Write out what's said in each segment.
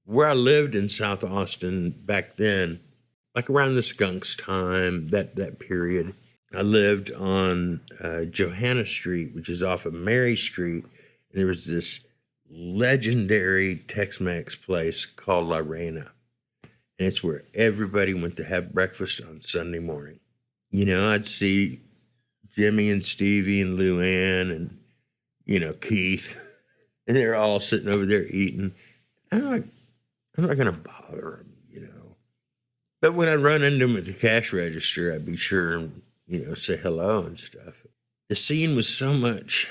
where I lived in South Austin back then, like around the Skunks time, that period, I lived on Johanna Street, which is off of Mary Street. And there was this legendary Tex-Mex place called La Reina. And it's where everybody went to have breakfast on Sunday morning. You know, I'd see Jimmy and Stevie and Luann and, you know, Keith. And they're all sitting over there eating. I'm not going to bother them, you know. But when I run into them at the cash register, I'd be sure and, you know, say hello and stuff. The scene was so much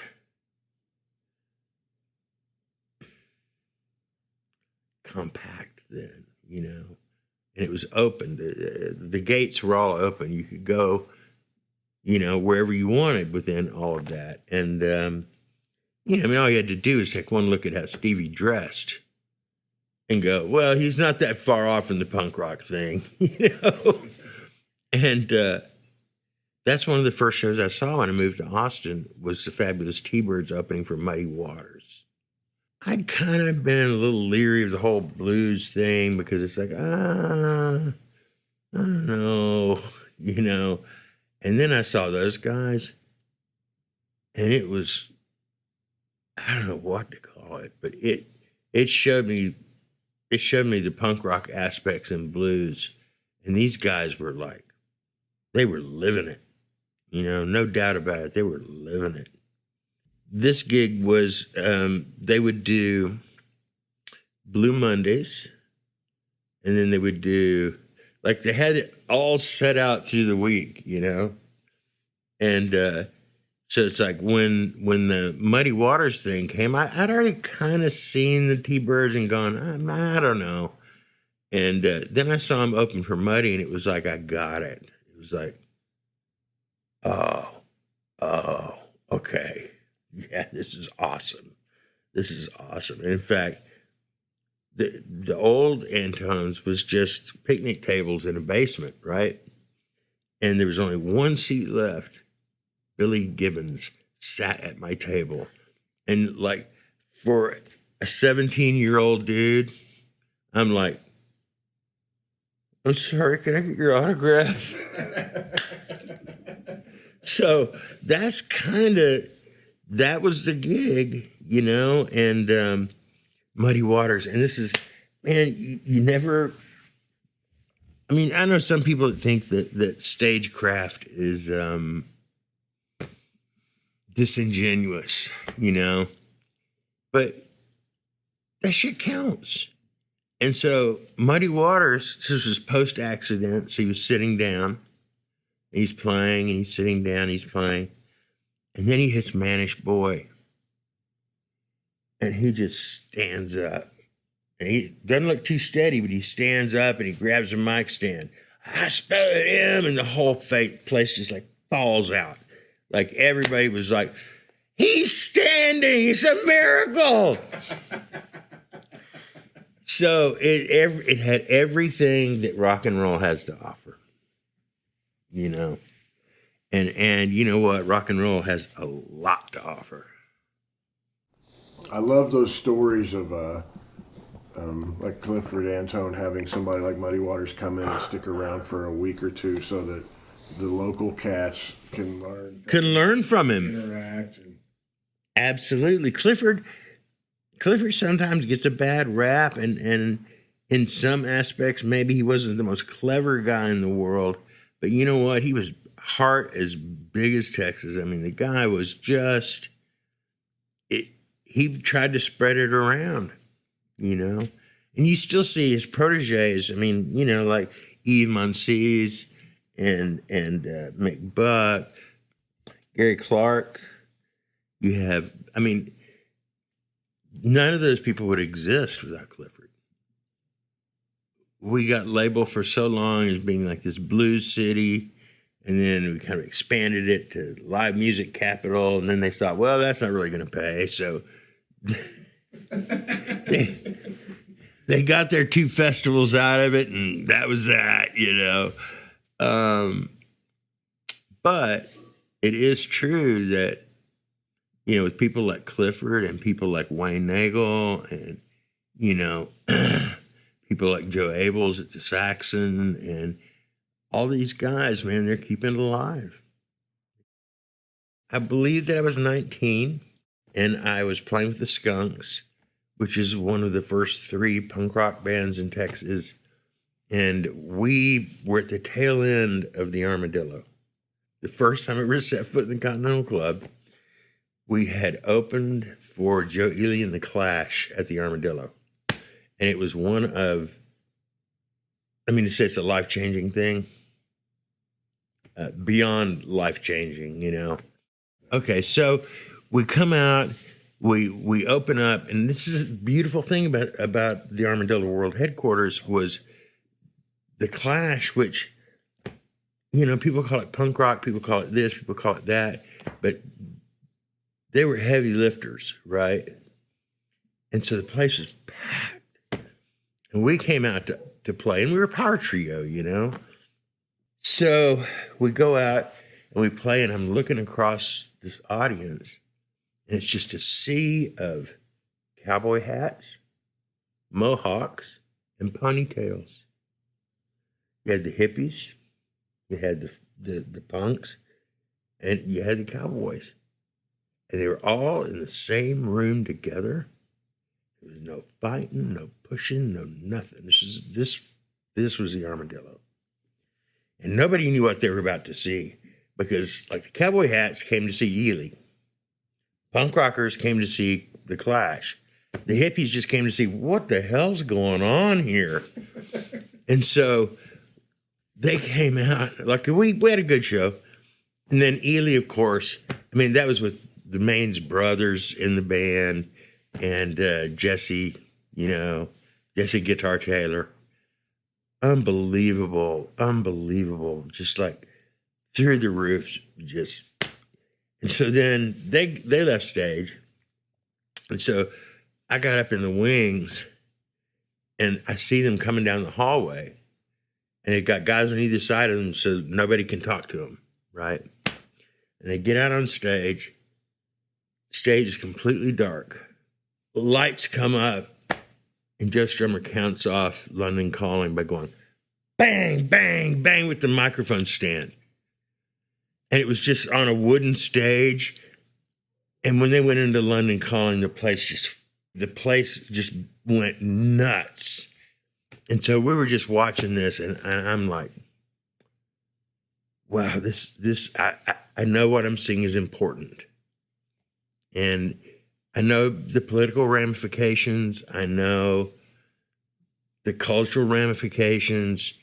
compact then, you know, and it was open. The gates were all open. You could go, you know, wherever you wanted within all of that. And, you know, I mean, all you had to do is take one look at how Stevie dressed and go, well, he's not that far off from the punk rock thing, you know. And that's one of the first shows I saw when I moved to Austin was the fabulous T-Birds opening for Muddy Waters. I'd kind of been a little leery of the whole blues thing because it's like, I don't know, you know. And then I saw those guys, and it was, I don't know what to call it, but it showed me the punk rock aspects in blues. And these guys were like, they were living it. You know, no doubt about it. They were living it. This gig was, they would do Blue Mondays, and then they would do, like they had it all set out through the week, you know? And so it's like when the Muddy Waters thing came, I'd already kind of seen the T-Birds and gone, I don't know. And then I saw them open for Muddy, and it was like, I got it. It was like, oh, okay. Yeah, this is awesome. This is awesome. And in fact, the old Antone's was just picnic tables in a basement, right? And there was only one seat left. Billy Gibbons sat at my table. And like, for a 17-year-old dude, I'm like, I'm sorry, can I get your autograph? So that's that was the gig, you know, and Muddy Waters. And this is, man, you never, I mean, I know some people that think that stagecraft is disingenuous, you know, but that shit counts. And so Muddy Waters, this was post-accident, so he was sitting down, he's playing, and he's sitting down, he's playing, and then he hits Mannish Boy, and he just stands up. And he doesn't look too steady, but he stands up and he grabs a mic stand. I spotted him, and the whole place just like falls out. Like everybody was like, he's standing, it's a miracle. So it had everything that rock and roll has to offer, you know. And you know what? Rock and roll has a lot to offer. I love those stories of like Clifford Antone having somebody like Muddy Waters come in and stick around for a week or two so that the local cats can learn from him. Interact. Absolutely. Clifford sometimes gets a bad rap, and in some aspects, maybe he wasn't the most clever guy in the world, but you know what? He was heart as big as Texas. I mean, the guy was just, he tried to spread it around, you know? And you still see his proteges, I mean, you know, like Eve Monsees and Mick Buck, Gary Clark. You have, I mean, none of those people would exist without Clifford. We got labeled for so long as being like this blues city, and then we kind of expanded it to live music capital, and then they thought, well, that's not really going to pay, so they got their 2 festivals out of it, and that was that, you know. But it is true that, you know, with people like Clifford and people like Wayne Nagel and, you know, people like Joe Abels at the Saxon, and all these guys, man, they're keeping it alive. I believe that I was 19, and I was playing with the Skunks, which is one of the first 3 punk rock bands in Texas. And we were at the tail end of the Armadillo. The first time I ever set foot in the Continental Club, we had opened for Joe Ely and the Clash at the Armadillo. And it was one of, to say it's a life-changing thing. Beyond life-changing, Okay, so we come out, we open up, and this is a beautiful thing about the Armadillo World Headquarters was the Clash, which, people call it punk rock, people call it this, people call it that, but they were heavy lifters, right? And so the place was packed. And we came out to play, and we were a power trio, So we go out and we play, and I'm looking across this audience, and it's just a sea of cowboy hats, mohawks, and ponytails. You had the hippies, you had the punks, and you had the cowboys. And they were all in the same room together. There was no fighting, no pushing, no nothing. This was the Armadillo. And nobody knew what they were about to see because, like, the cowboy hats came to see Ely. Punk rockers came to see the Clash. The hippies just came to see what the hell's going on here. And so they came out. Like, we had a good show. And then Ely, of course, that was with the Maines brothers in the band and Jesse, Jesse Guitar Taylor. Unbelievable. Just like through the roof, and so then they left stage. And so I got up in the wings and I see them coming down the hallway, and they've got guys on either side of them so nobody can talk to them, right? And they get out on stage. Stage is completely dark. The lights come up, and Joe Strummer counts off London Calling by going bang, bang, bang with the microphone stand. And it was just on a wooden stage. And when they went into London Calling, the place just went nuts. And so we were just watching this, and I'm like, wow, I know what I'm seeing is important. And I know the political ramifications. I know the cultural ramifications.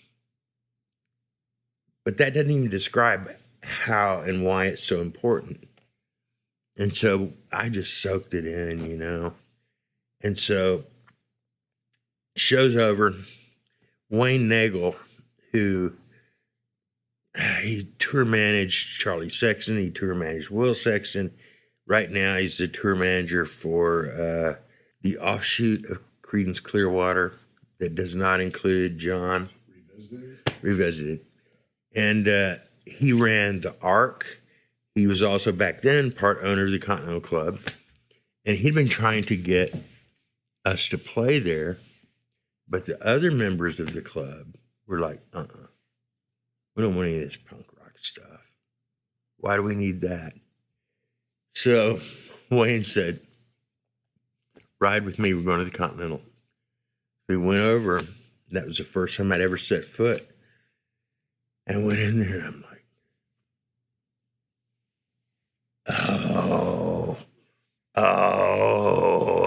But that doesn't even describe how and why it's so important. And so I just soaked it in, And so show's over. Wayne Nagel, who he tour managed Charlie Sexton, he tour managed Will Sexton. Right now, he's the tour manager for the offshoot of Creedence Clearwater that does not include John. Revisited. And he ran the Ark. He was also back then part owner of the Continental Club. And he'd been trying to get us to play there. But the other members of the club were like, we don't want any of this punk rock stuff. Why do we need that? So Wayne said, ride with me, we're going to the Continental. We went over. That was the first time I'd ever set foot. And I went in there, and I'm like,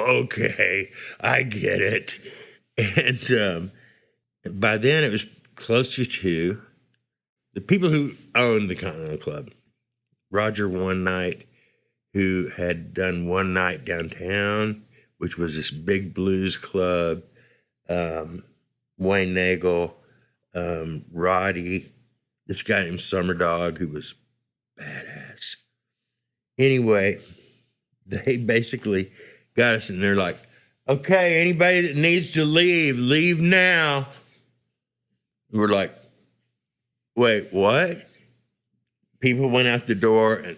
okay, I get it. And by then it was closer to the people who owned the Continental Club. Roger One Night, who had done One Night Downtown, which was this big blues club. Wayne Nagel, Roddy, this guy named Summer Dog, who was badass. Anyway, they basically got us, and they're like, okay, anybody that needs to leave now. We're like, wait, what? People went out the door, and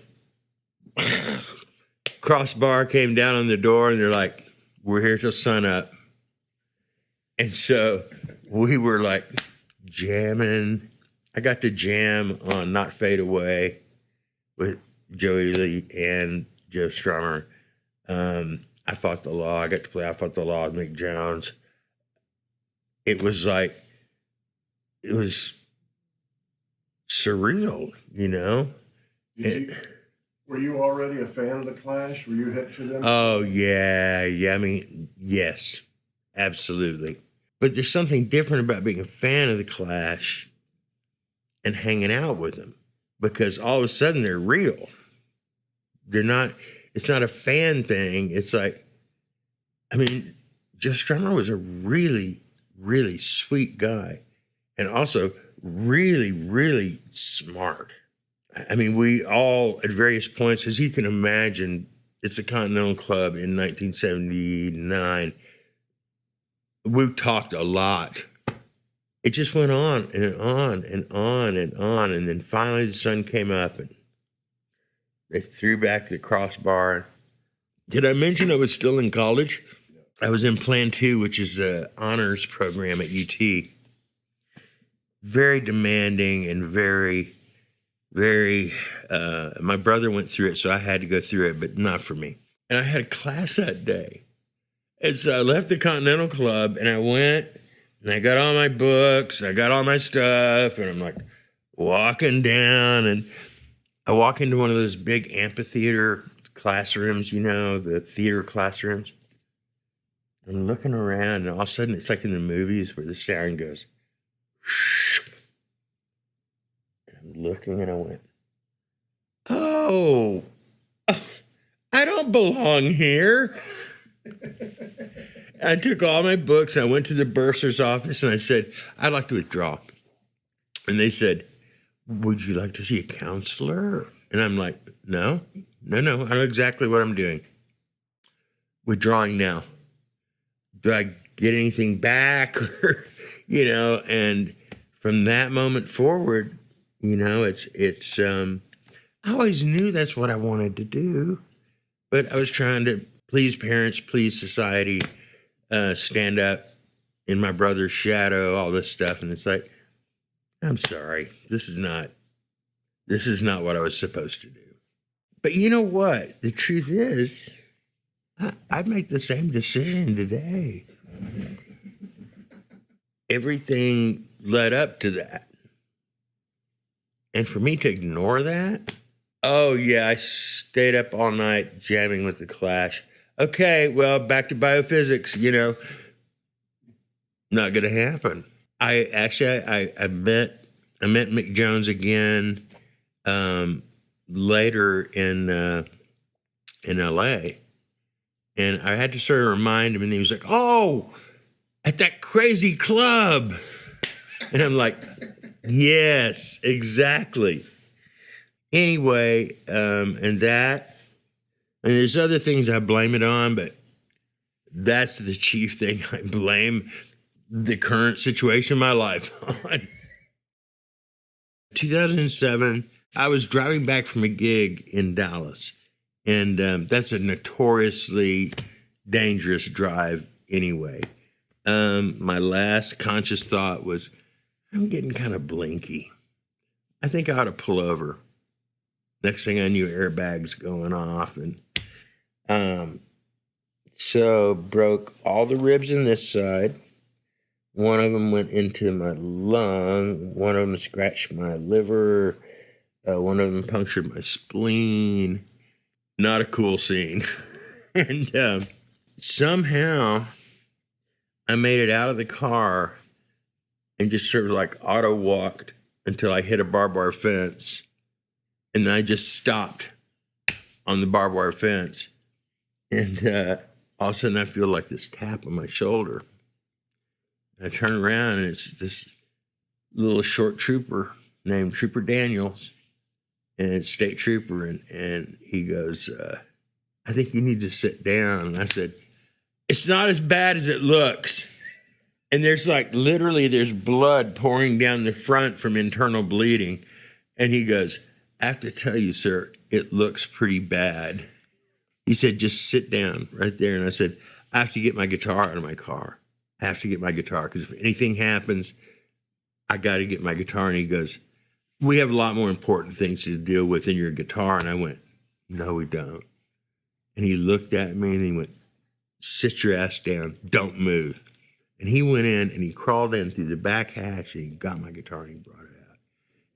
crossbar came down on the door, and they're like, we're here till sun up. And so we were like jamming. I got to jam on Not Fade Away with Joey Lee and Joe Strummer. I Fought the Law. I got to play I Fought the Law with Mick Jones. It was like, it was surreal, you know? Were you already a fan of the Clash? Were you hip to them? Oh, yeah. I mean, yes, absolutely. But there's something different about being a fan of the Clash and hanging out with them, because all of a sudden they're real. They're not, it's not a fan thing. It's like, I mean, Joe Strummer was a really, really sweet guy, and also really, really smart. I mean, we all, at various points, as you can imagine, it's a Continental Club in 1979. We talked a lot. It just went on and on and on and on. And then finally the sun came up and they threw back the crossbar. Did I mention I was still in college? I was in Plan 2, which is an honors program at UT. Very demanding and very, my brother went through it, so I had to go through it, but not for me. And I had a class that day. And so I left the Continental Club and I went and I got all my books, I got all my stuff, and I'm like walking down, and I walk into one of those big amphitheater classrooms, you know, the theater classrooms. I'm looking around, and all of a sudden it's like in the movies where the siren goes, shh. And I'm looking and I went, oh, I don't belong here. I took all my books, and I went to the bursar's office, and I said, I'd like to withdraw. And they said, would you like to see a counselor? And I'm like, no, I know exactly what I'm doing. Withdrawing now. Do I get anything back? You know, and from that moment forward, you know, it's I always knew that's what I wanted to do, but I was trying to please parents, please society, stand up in my brother's shadow, all this stuff. And it's like, I'm sorry, this is not what I was supposed to do. But you know what? The truth is, I'd make the same decision today. Everything led up to that. And for me to ignore that, oh yeah, I stayed up all night jamming with the Clash. Okay, well, back to biophysics, you know, not gonna happen. I met Mick Jones again later in LA, and I had to sort of remind him, and he was like, "Oh, at that crazy club," and I'm like, "Yes, exactly." Anyway, and there's other things I blame it on, but that's the chief thing I blame the current situation in my life on. 2007, I was driving back from a gig in Dallas, and that's a notoriously dangerous drive anyway. My last conscious thought was, I'm getting kind of blinky. I think I ought to pull over. Next thing I knew, airbags going off, and so broke all the ribs in this side. One of them went into my lung. One of them scratched my liver. One of them punctured my spleen. Not a cool scene. And somehow I made it out of the car and just sort of like auto walked until I hit a barbed wire fence. And then I just stopped on the barbed wire fence. And all of a sudden I feel like this tap on my shoulder. I turn around, and it's this little short trooper named Trooper Daniels, and it's state trooper, and he goes, I think you need to sit down. And I said, it's not as bad as it looks. And there's like, literally, there's blood pouring down the front from internal bleeding. And he goes, I have to tell you, sir, it looks pretty bad. He said, just sit down right there. And I said, I have to get my guitar out of my car. I have to get my guitar because if anything happens, I got to get my guitar. And he goes, we have a lot more important things to deal with than your guitar. And I went, no, we don't. And he looked at me and he went, sit your ass down. Don't move. And he went in and he crawled in through the back hatch and he got my guitar and he brought it out.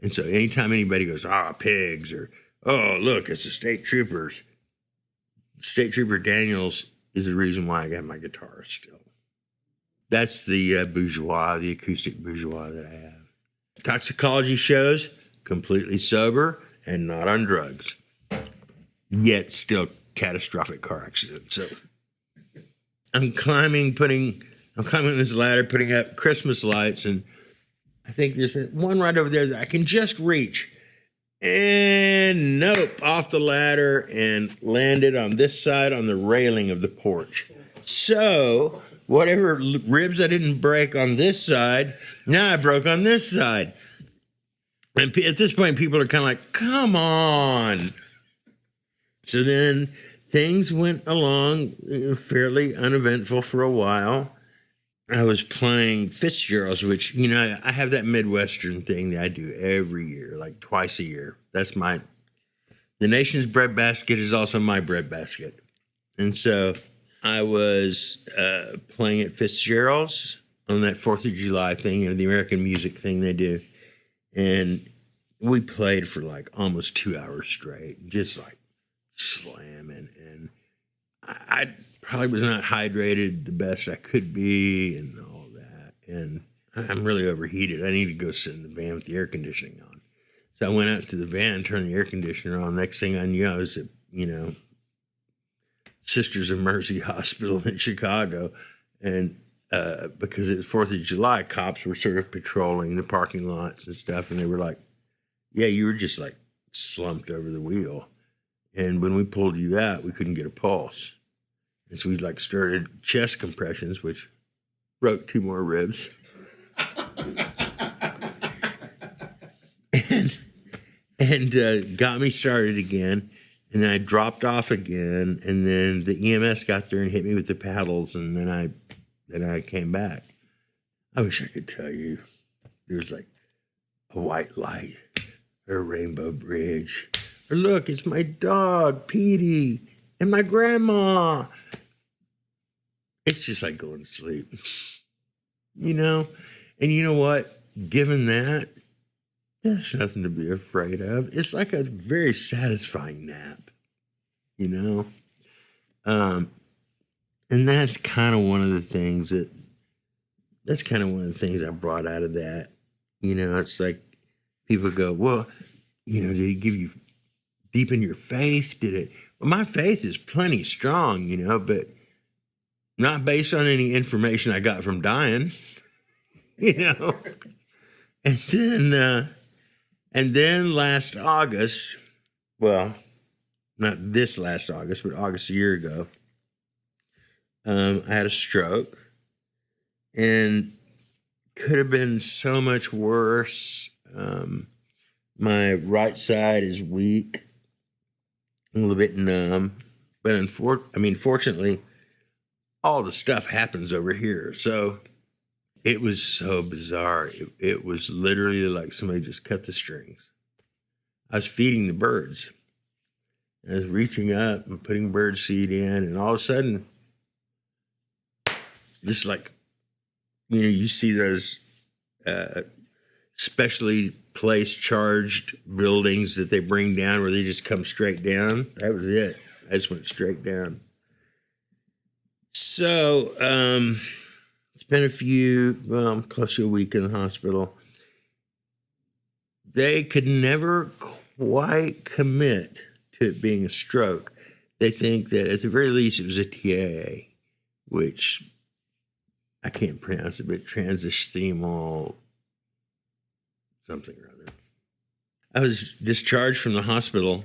And so anytime anybody goes, pigs, or, oh, look, it's the state troopers. State Trooper Daniels is the reason why I got my guitar still. That's the bourgeois, the acoustic bourgeois that I have. Toxicology shows, completely sober and not on drugs. Yet still catastrophic car accident. So I'm climbing this ladder, putting up Christmas lights, and I think there's one right over there that I can just reach. And nope, off the ladder and landed on this side on the railing of the porch. So whatever ribs I didn't break on this side, now I broke on this side. And at this point, people are kind of like, come on. So then things went along fairly uneventful for a while. I was playing Fitzgerald's, which, I have that Midwestern thing that I do every year, like twice a year. That's the nation's breadbasket is also my breadbasket. And so I was playing at Fitzgerald's on that 4th of July thing, the American music thing they do. And we played for like almost 2 hours straight, just like slamming. And I probably was not hydrated the best I could be and all that. And I'm really overheated. I need to go sit in the van with the air conditioning on. So I went out to the van, turned the air conditioner on. Next thing I knew, I was at, Sisters of Mercy Hospital in Chicago. And because it was 4th of July, cops were sort of patrolling the parking lots and stuff. And they were like, yeah, you were just like slumped over the wheel. And when we pulled you out, we couldn't get a pulse. And so we started chest compressions, which broke 2 more ribs. and got me started again. And then I dropped off again. And then the EMS got there and hit me with the paddles. And then I came back. I wish I could tell you there's like a white light or a rainbow bridge. Or look, it's my dog, Petey, and my grandma. It's just like going to sleep, And you know what? Given that, there's nothing to be afraid of. It's like a very satisfying nap, And that's kind of one of the things I brought out of that. It's like people go, well, did he give you deepen your faith? Did it? Well, my faith is plenty strong, but not based on any information I got from dying, And then last August, well, not this last August, but August a year ago, I had a stroke, and could have been so much worse. My right side is weak, a little bit numb, but fortunately, all the stuff happens over here. So it was so bizarre. It was literally like somebody just cut the strings. I was feeding the birds. I was reaching up and putting bird seed in, and all of a sudden, just like, you see those specially placed charged buildings that they bring down where they just come straight down. That was it. I just went straight down. So it's been close to a week in the hospital. They could never quite commit to it being a stroke. They think that at the very least it was a TIA, which I can't pronounce it, but transisthemal something or other. I was discharged from the hospital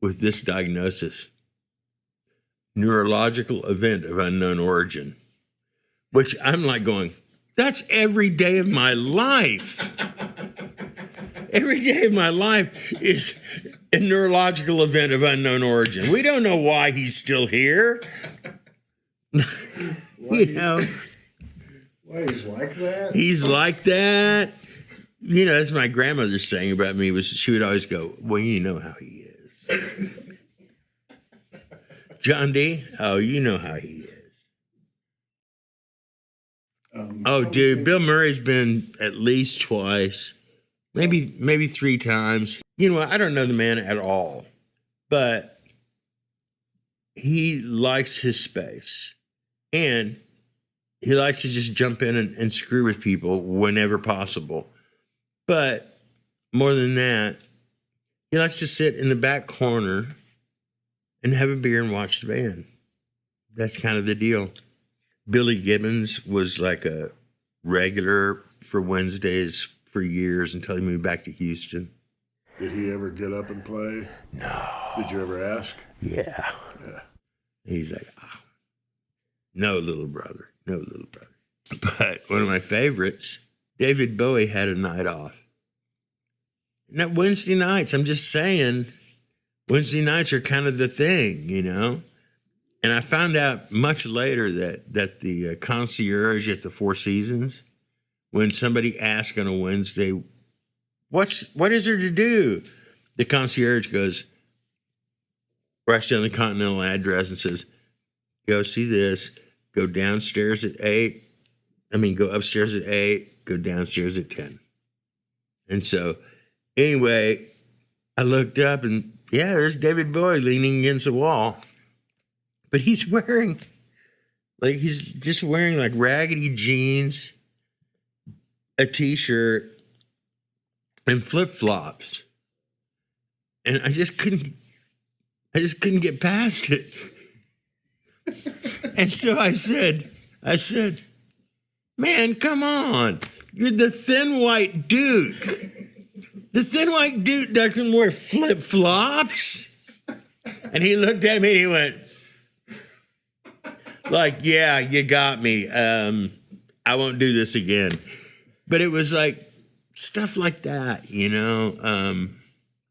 with this diagnosis: neurological event of unknown origin, which I'm like going, that's every day of my life. Every day of my life is a neurological event of unknown origin. We don't know why he's still here. You know, Why he's like that? he's like that. You know, that's my grandmother's saying about me was she would always go, well, you know how he is. Jon Dee, oh, you know how he is. Oh, dude, Bill Murray's been at least twice, maybe 3 times. You know what? I don't know the man at all, but he likes his space. And he likes to just jump in and screw with people whenever possible. But more than that, he likes to sit in the back corner and have a beer and watch the band. That's kind of the deal. Billy Gibbons was like a regular for Wednesdays for years until he moved back to Houston. Did he ever get up and play? No. Did you ever ask? Yeah. He's like, oh, no, little brother. No, little brother. But one of my favorites, David Bowie had a night off. Not Wednesday nights. I'm just saying, Wednesday nights are kind of the thing, you know? And I found out much later that the concierge at the Four Seasons, when somebody asks on a Wednesday, what is there to do? The concierge goes, writes down the Continental address and says, go see this, go downstairs at 8. Go upstairs at 8, go downstairs at 10. And so, anyway, I looked up and, yeah, there's David Bowie leaning against the wall. But he's just wearing like raggedy jeans, a t-shirt, and flip-flops. And I just couldn't get past it. And so I said, man, come on. You're the thin white dude. The thin white dude doesn't wear flip-flops. And he looked at me and he went, like, yeah, you got me. I won't do this again. But it was like stuff like that, you know.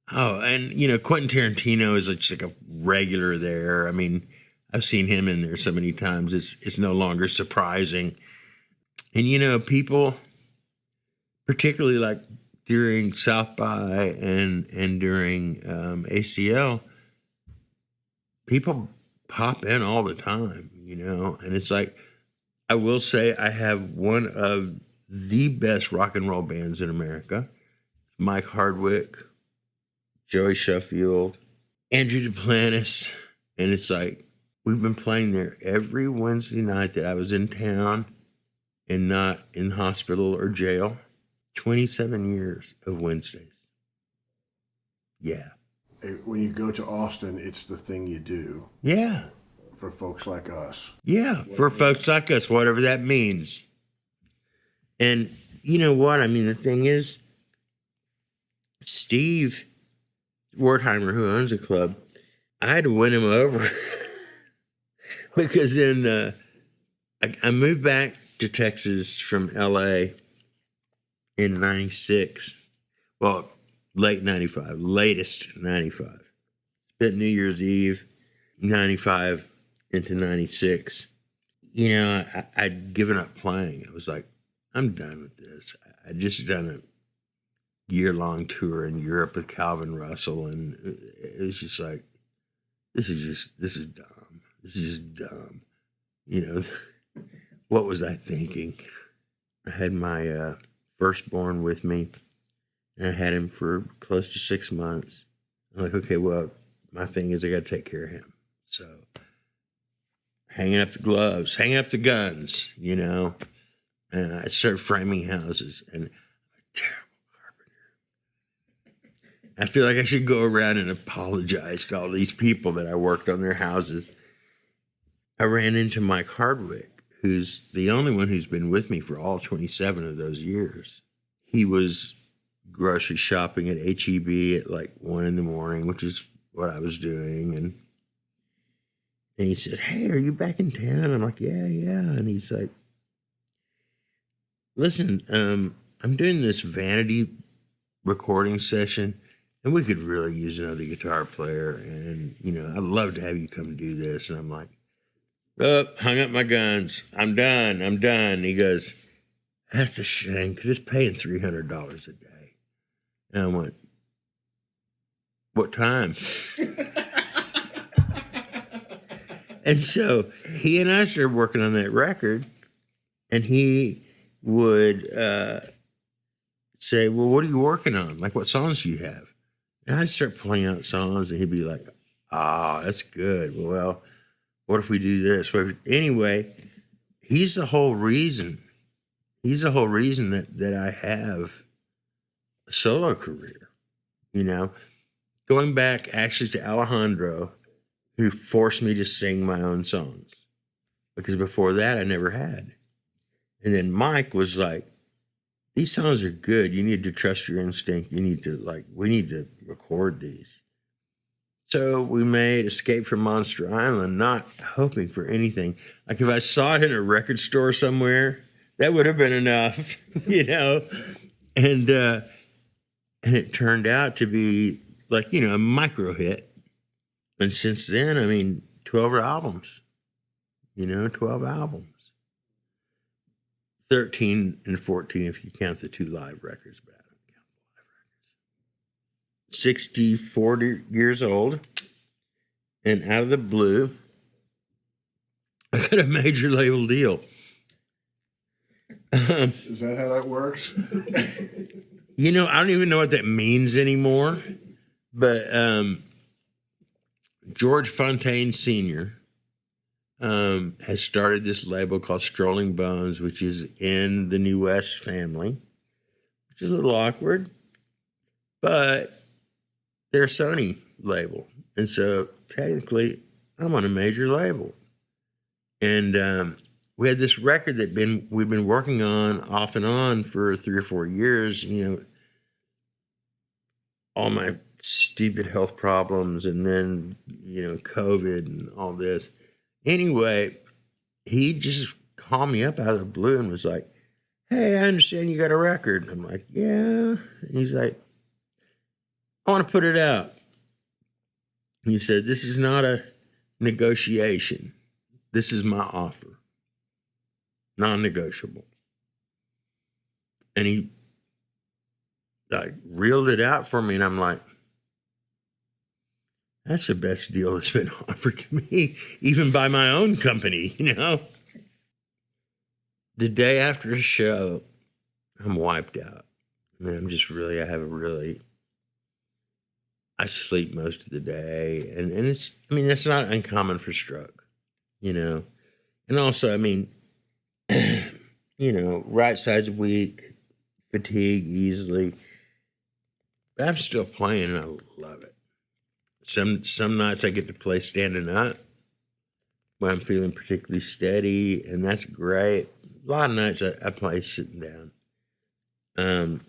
And, you know, Quentin Tarantino is just like a regular there. I mean, I've seen him in there so many times. It's no longer surprising. And, you know, people, particularly like during South by and during ACL, people pop in all the time, you know. And it's like, I will say I have one of the best rock and roll bands in America. Mike Hardwick, Joey Sheffield, Andrew Duplantis. And it's like, we've been playing there every Wednesday night that I was in town and not in hospital or jail. 27 years of Wednesdays. Yeah. When you go to Austin, it's the thing you do. Yeah. For folks like us. Yeah, for folks like us, whatever that means. And you know what? I mean, the thing is, Steve Wertheimer, who owns the club, I had to win him over because then I moved back to Texas from LA in 96. Well, late 95, latest 95. Spent New Year's Eve, 95 into 96. You know, I'd given up playing. I was like, I'm done with this. I'd just done a year-long tour in Europe with Calvin Russell, and it was just like, this is dumb. This is just dumb. You know, what was I thinking? I had my firstborn with me, and I had him for close to 6 months. I'm like, okay, well, my thing is I got to take care of him. So hanging up the gloves, hanging up the guns, you know. And I started framing houses, and I'm a terrible carpenter. I feel like I should go around and apologize to all these people that I worked on their houses. I ran into Mike Hardwick, who's the only one who's been with me for all 27 of those years. He was grocery shopping at H-E-B at like 1 a.m, which is what I was doing. And he said, hey, are you back in town? I'm like, yeah. And he's like, listen, I'm doing this vanity recording session, and we could really use another guitar player. And, you know, I'd love to have you come do this. And I'm like, Oh, hung up my guns. I'm done. He goes, that's a shame because it's paying $300 a day. And I went, what time? And so he and I started working on that record, and he would say, well, what are you working on? Like, what songs do you have? And I'd start pulling out songs, and he'd be like, that's good. Well, what if we do this? Anyway, he's the whole reason. He's the whole reason that I have a solo career, you know? Going back actually to Alejandro, who forced me to sing my own songs. Because before that, I never had. And then Mike was like, these songs are good. You need to trust your instinct. We need to record these. So we made Escape from Monster Island, not hoping for anything. Like if I saw it in a record store somewhere, that would have been enough, you know? And it turned out to be like, you know, a micro hit. And since then, I mean, 12 albums, you know, 12 albums. 13 and 14 if you count the 2 live records, but I don't count the live records. 64 years old, and out of the blue, I got a major label deal. Is that how that works? You know, I don't even know what that means anymore, but George Fontaine Sr. Has started this label called Strolling Bones, which is in the New West family, which is a little awkward, but they're a Sony label. And so technically, I'm on a major label. And we had this record we've been working on off and on for 3 or 4 years, you know, all my stupid health problems and then, you know, COVID and all this. Anyway, he just called me up out of the blue and was like, hey, I understand you got a record. And I'm like, yeah. And he's like, I want to put it out. And he said, this is not a negotiation. This is my offer. Non-negotiable. And he like reeled it out for me, and I'm like, that's the best deal that's been offered to me, even by my own company, you know? The day after a show, I'm wiped out. I mean, I sleep most of the day. And that's not uncommon for stroke, you know? And also, I mean, you know, right side's weak, fatigue easily. But I'm still playing, and I love it. Some nights I get to play standing up when I'm feeling particularly steady, and that's great. A lot of nights I play sitting down.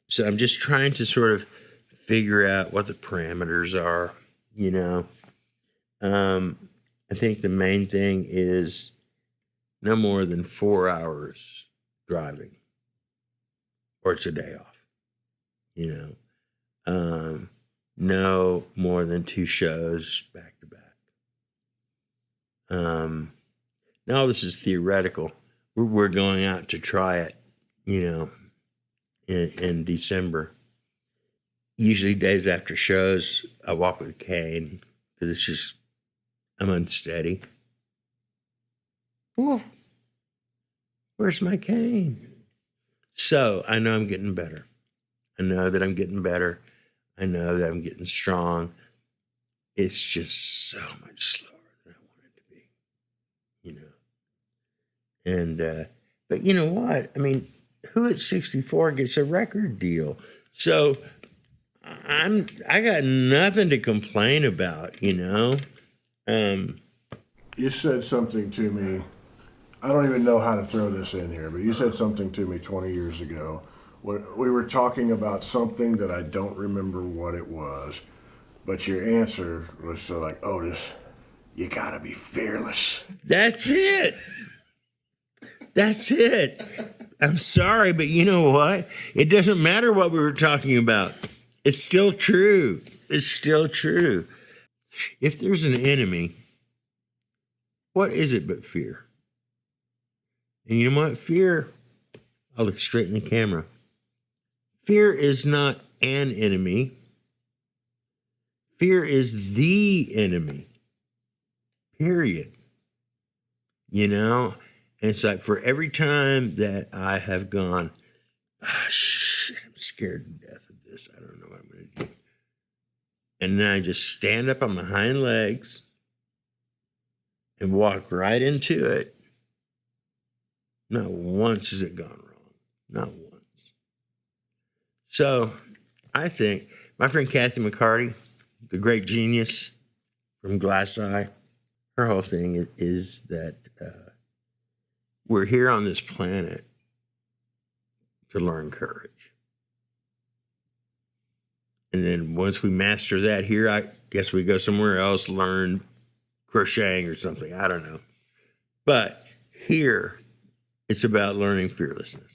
So I'm just trying to sort of figure out what the parameters are, you know. I think the main thing is no more than 4 hours driving, or it's a day off, you know. No more than 2 shows back to back. Now this is theoretical. We're going out to try it, you know, in December. Usually days after shows, I walk with a cane because I'm unsteady. Whoa, where's my cane? So I know I'm getting better. I know that I'm getting better. I know that I'm getting strong. It's just so much slower than I want it to be, you know. And, but you know what? I mean, who at 64 gets a record deal? So I got nothing to complain about, you know. You said something to me. I don't even know how to throw this in here, but you said something to me 20 years ago. We were talking about something that I don't remember what it was, but your answer was so like, Otis, you gotta be fearless. That's it. That's it. I'm sorry, but you know what? It doesn't matter what we were talking about. It's still true. It's still true. If there's an enemy, what is it but fear? And you know what? Fear, I'll look straight in the camera. Fear is not an enemy. Fear is the enemy. Period. You know? And it's like for every time that I have gone, shit, I'm scared to death of this. I don't know what I'm going to do. And then I just stand up on my hind legs and walk right into it. Not once has it gone wrong. Not once. So I think my friend Kathy McCarty, the great genius from Glass Eye, her whole thing is that we're here on this planet to learn courage. And then once we master that here, I guess we go somewhere else, learn crocheting or something. I don't know. But here, it's about learning fearlessness.